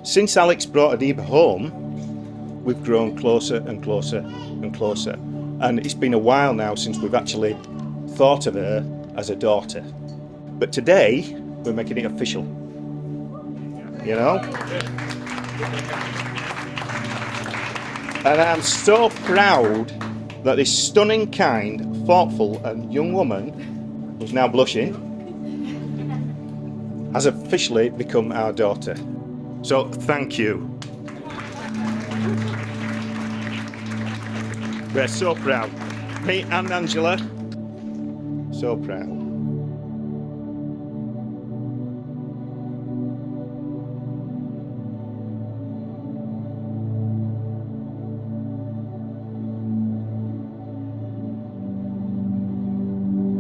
Since Alex brought Adiba home, we've grown closer and closer and closer. And it's been a while now since we've actually thought of her as a daughter. But today, we're making it official. You know? And I'm so proud that this stunning, kind, thoughtful and young woman, who's now blushing, has officially become our daughter. So thank you. We're so proud. Me and Angela, so proud.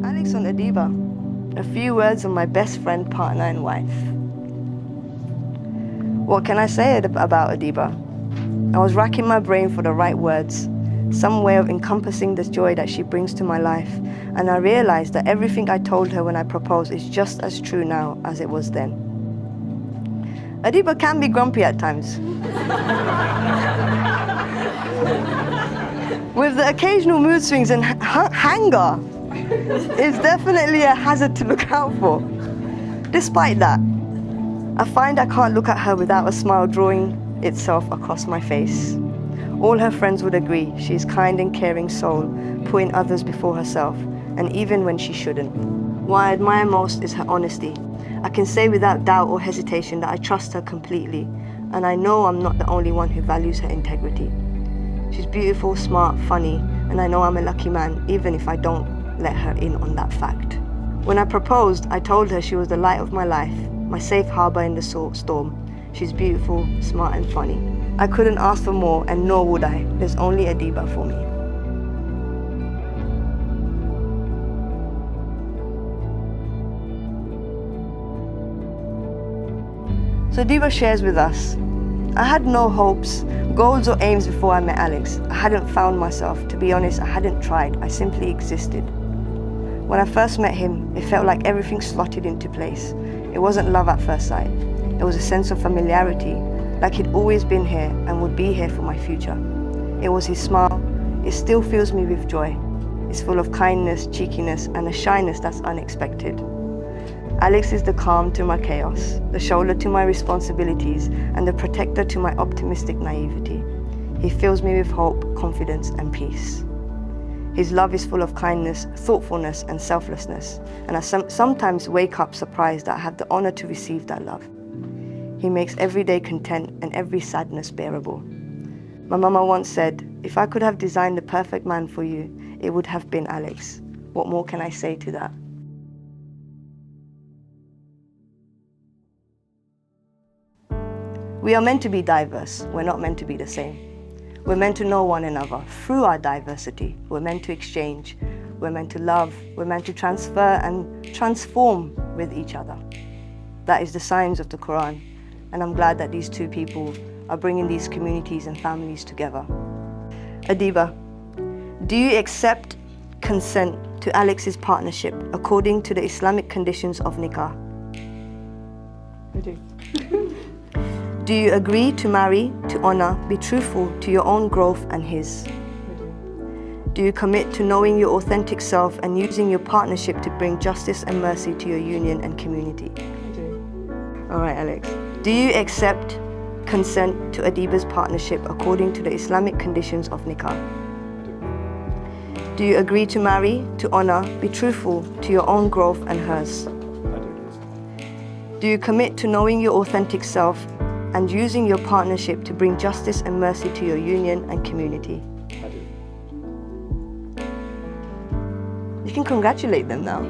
Alex and Adiba, a few words on my best friend, partner and wife. What can I say about Adiba? I was racking my brain for the right words, some way of encompassing the joy that she brings to my life, and I realized that everything I told her when I proposed is just as true now as it was then. Adiba can be grumpy at times, with the occasional mood swings, and anger is definitely a hazard to look out for. Despite that, I find I can't look at her without a smile drawing itself across my face. All her friends would agree she is kind and caring soul, putting others before herself, and even when she shouldn't. What I admire most is her honesty. I can say without doubt or hesitation that I trust her completely, and I know I'm not the only one who values her integrity. She's beautiful, smart, funny, and I know I'm a lucky man, even if I don't let her in on that fact. When I proposed, I told her she was the light of my life, my safe harbor in the storm. She's beautiful, smart and funny. I couldn't ask for more, and nor would I. There's only Adiba for me. So Adiba shares with us, I had no hopes, goals or aims before I met Alex. I hadn't found myself. To be honest, I hadn't tried. I simply existed. When I first met him, it felt like everything slotted into place. It wasn't love at first sight. It was a sense of familiarity, like he'd always been here and would be here for my future. It was his smile. It still fills me with joy. It's full of kindness, cheekiness, and a shyness that's unexpected. Alex is the calm to my chaos, the shoulder to my responsibilities, and the protector to my optimistic naivety. He fills me with hope, confidence, and peace. His love is full of kindness, thoughtfulness, and selflessness, and I sometimes wake up surprised that I have the honor to receive that love. He makes every day content and every sadness bearable. My mama once said, if I could have designed the perfect man for you, it would have been Alex. What more can I say to that? We are meant to be diverse. We're not meant to be the same. We're meant to know one another through our diversity. We're meant to exchange. We're meant to love. We're meant to transfer and transform with each other. That is the signs of the Quran. And I'm glad that these two people are bringing these communities and families together. Adiba, do you accept consent to Alex's partnership according to the Islamic conditions of nikah? I do. Do you agree to marry, to honor, be truthful to your own growth and his? I do. Do you commit to knowing your authentic self and using your partnership to bring justice and mercy to your union and community? I do. All right, Alex. Do you accept consent to Adiba's partnership according to the Islamic conditions of nikah? Do you agree to marry, to honor, be truthful to your own growth and hers? I do. Do you commit to knowing your authentic self and using your partnership to bring justice and mercy to your union and community? I do. You can congratulate them now.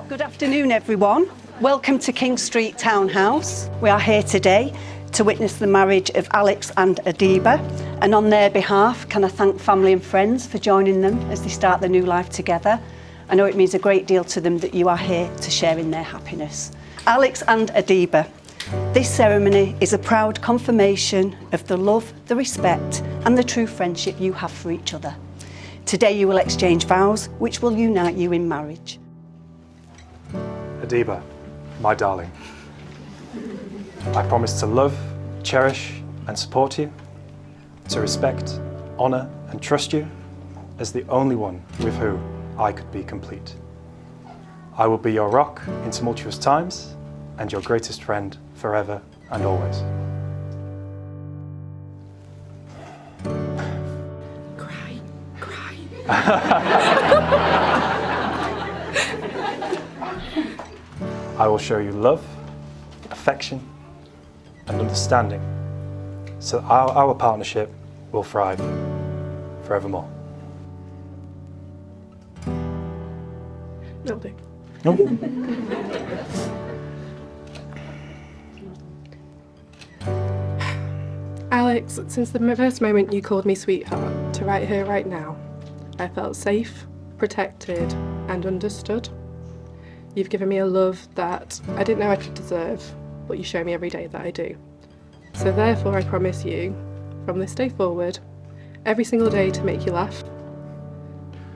Good afternoon, everyone. Welcome to Kingstreet Town House. We are here today to witness the marriage of Alex and Adiba, and on their behalf, can I thank family and friends for joining them as they start their new life together. I know it means a great deal to them that you are here to share in their happiness. Alex and Adiba, this ceremony is a proud confirmation of the love, the respect and the true friendship you have for each other. Today you will exchange vows which will unite you in marriage. Adiba, my darling, I promise to love, cherish and support you, to respect, honour and trust you as the only one with whom I could be complete. I will be your rock in tumultuous times and your greatest friend forever and always. Cry. I will show you love, affection and understanding so that our partnership will thrive forevermore. Will do. Alex, since the first moment you called me sweetheart to right here, right now, I felt safe, protected and understood. You've given me a love that I didn't know I could deserve, but you show me every day that I do. So therefore I promise you, from this day forward, every single day to make you laugh,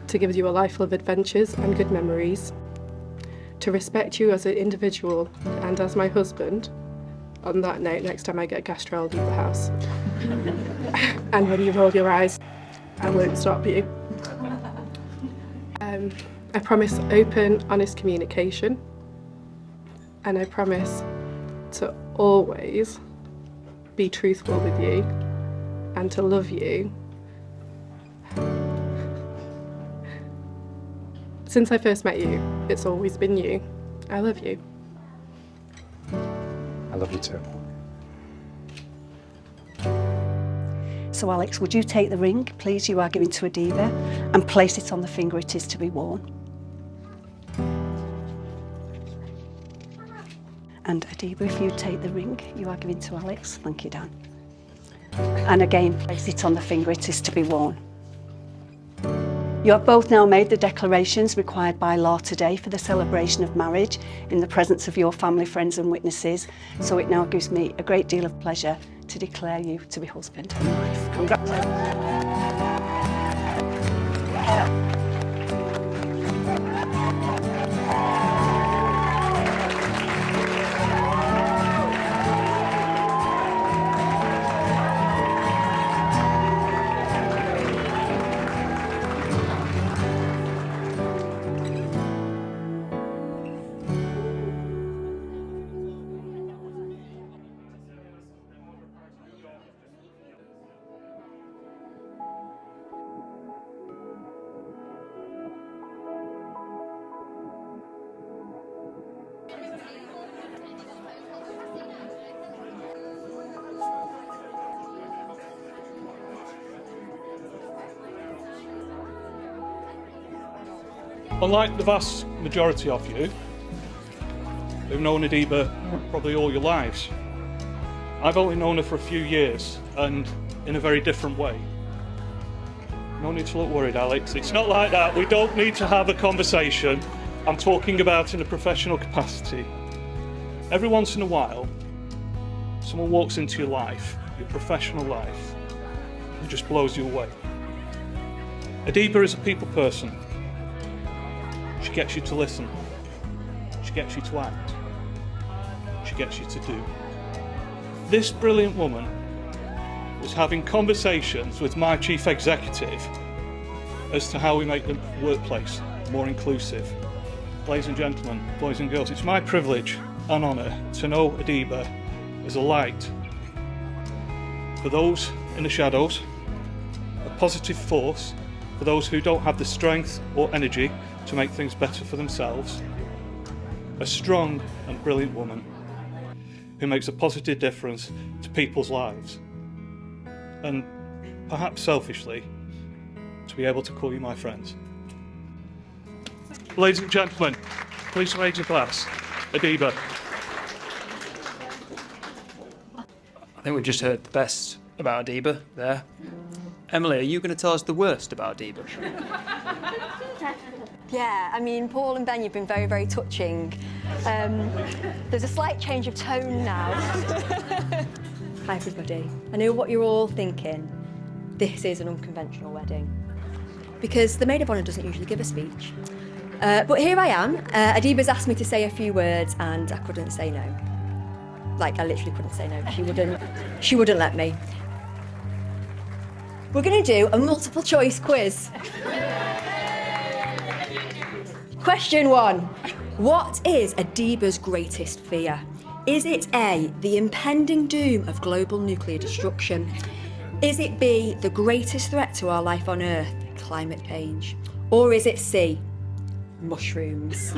to give you a life full of adventures and good memories, to respect you as an individual and as my husband. On that note, next time I get gastro, I'll leave the house. And when you roll your eyes, I won't stop you. I promise open, honest communication. And I promise to always be truthful with you and to love you. Since I first met you, it's always been you. I love you. I love you too. So Alex, would you take the ring, please, you are giving to Adiba, and place it on the finger it is to be worn. And Adiba, if you take the ring you are giving to Alex, thank you, Dan. And again, place it on the finger it is to be worn. You have both now made the declarations required by law today for the celebration of marriage in the presence of your family, friends and witnesses, so it now gives me a great deal of pleasure to declare you to be husband and wife. Congratulations. Unlike the vast majority of you who've known Adiba probably all your lives, I've only known her for a few years and in a very different way. No need to look worried, Alex. It's not like that. We don't need to have a conversation. I'm talking about in a professional capacity. Every once in a while, someone walks into your life, your professional life, and just blows you away. Adiba is a people person. She gets you to listen. She gets you to act. She gets you to do. This brilliant woman was having conversations with my chief executive as to how we make the workplace more inclusive. Ladies and gentlemen, boys and girls, it's my privilege and honour to know Adiba as a light for those in the shadows, a positive force for those who don't have the strength or energy to make things better for themselves, a strong and brilliant woman who makes a positive difference to people's lives, and perhaps selfishly, to be able to call you my friends. Ladies and gentlemen, please raise your glass. Adiba. I think we just heard the best about Adiba there. Emily, are you going to tell us the worst about Adiba? Yeah, I mean, Paul and Ben, you've been very, very touching. There's a slight change of tone now. Hi, everybody. I know what you're all thinking. This is an unconventional wedding. Because the maid of honour doesn't usually give a speech. But here I am. Adiba's asked me to say a few words and I couldn't say no. Like, I literally couldn't say no. She wouldn't let me. We're going to do a multiple choice quiz. Question 1. What is Adiba's greatest fear? Is it A, the impending doom of global nuclear destruction? Is it B, the greatest threat to our life on Earth, climate change? Or is it C, mushrooms?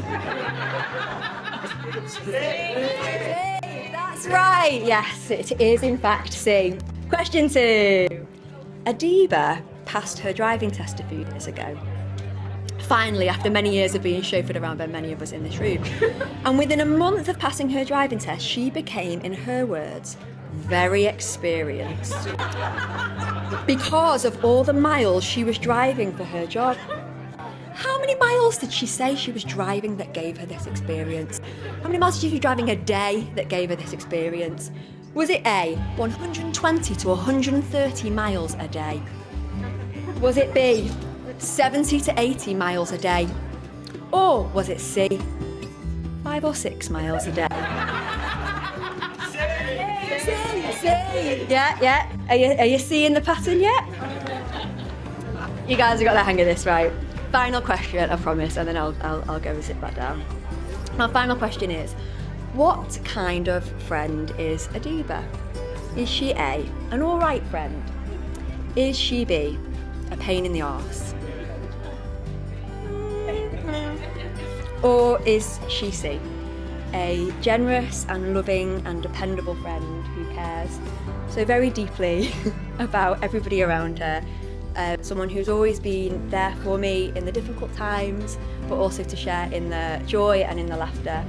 That's right. Yes, it is in fact C. Question 2. Adiba passed her driving test a few years ago. Finally, after many years of being chauffeured around by many of us in this room. And within a month of passing her driving test, she became, in her words, very experienced. Because of all the miles she was driving for her job. How many miles did she say she was driving that gave her this experience? How many miles did she be driving a day that gave her this experience? Was it A, 120 to 130 miles a day? Was it B, 70 to 80 miles a day? Or was it C, 5 or 6 miles a day? C. Yeah. Are you seeing the pattern yet? You guys have got the hang of this, right? Final question, I promise, and then I'll go and sit back down. My final question is, what kind of friend is Adiba? Is she A, an alright friend? Is she B, a pain in the arse? Or is she C, a generous and loving and dependable friend who cares so very deeply about everybody around her? Someone who's always been there for me in the difficult times, but also to share in the joy and in the laughter,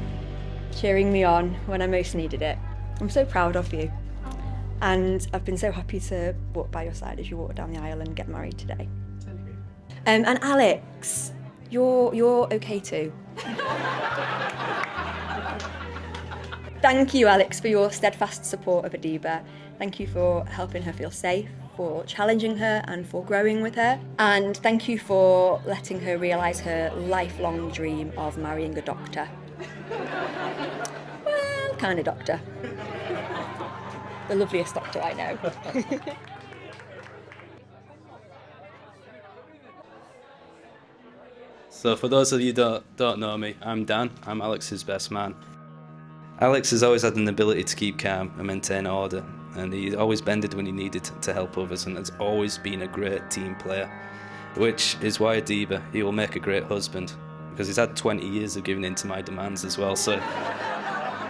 cheering me on when I most needed it. I'm so proud of you. And I've been so happy to walk by your side as you walk down the aisle and get married today. And Alex, you're okay too. Thank you, Alex, for your steadfast support of Adiba. Thank you for helping her feel safe, for challenging her and for growing with her. And thank you for letting her realise her lifelong dream of marrying a doctor. Well, kind of doctor. The loveliest doctor I know. So for those of you that don't know me, I'm Dan. I'm Alex's best man. Alex has always had an ability to keep calm and maintain order, and he's always bended when he needed to help others, and has always been a great team player, which is why Adiba, he will make a great husband, because he's had 20 years of giving in to my demands as well, so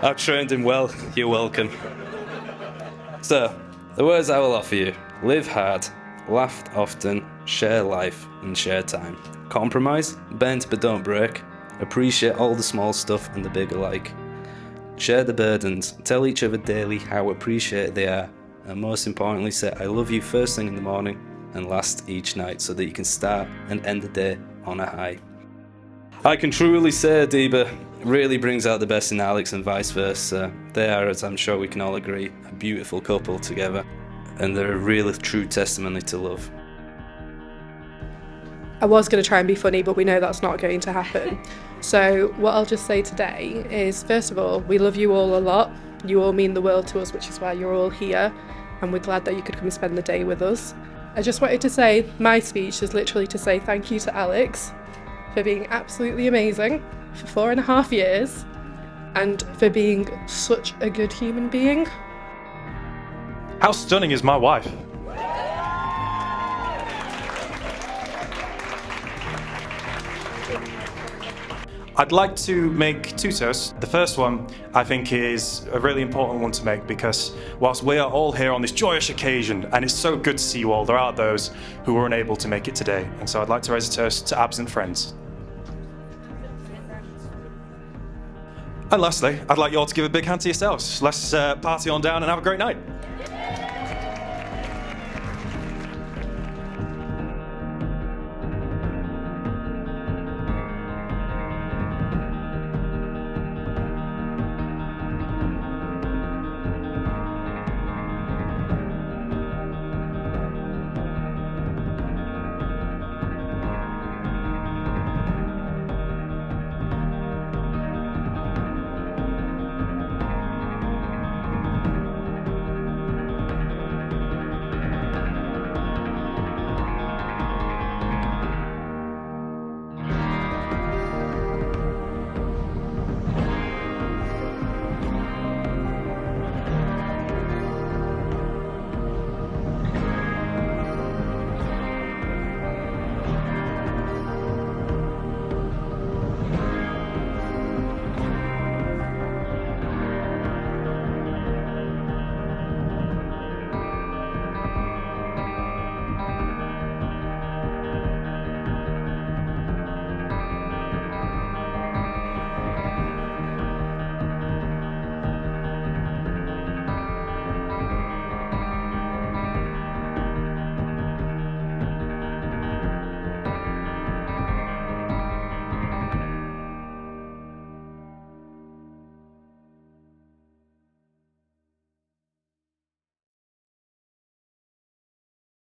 I've trained him well. You're welcome. So, the words I will offer you: live hard, laugh often, share life and share time. Compromise, bend but don't break. Appreciate all the small stuff and the big alike. Share the burdens, tell each other daily how appreciated they are, and most importantly say I love you first thing in the morning and last each night, so that you can start and end the day on a high. I can truly say Adiba really brings out the best in Alex and vice versa. They are, as I'm sure we can all agree, a beautiful couple together, and they're a real true testimony to love. I was going to try and be funny, but we know that's not going to happen. So what I'll just say today is, first of all, we love you all a lot. You all mean the world to us, which is why you're all here, and we're glad that you could come and spend the day with us. I just wanted to say, my speech is literally to say thank you to Alex for being absolutely amazing for 4.5 years, and for being such a good human being. How stunning is my wife? I'd like to make 2 toasts. The first one, I think, is a really important one to make, because whilst we are all here on this joyous occasion, and it's so good to see you all, there are those who were unable to make it today. And so I'd like to raise a toast to absent friends. And lastly, I'd like you all to give a big hand to yourselves. Let's party on down and have a great night.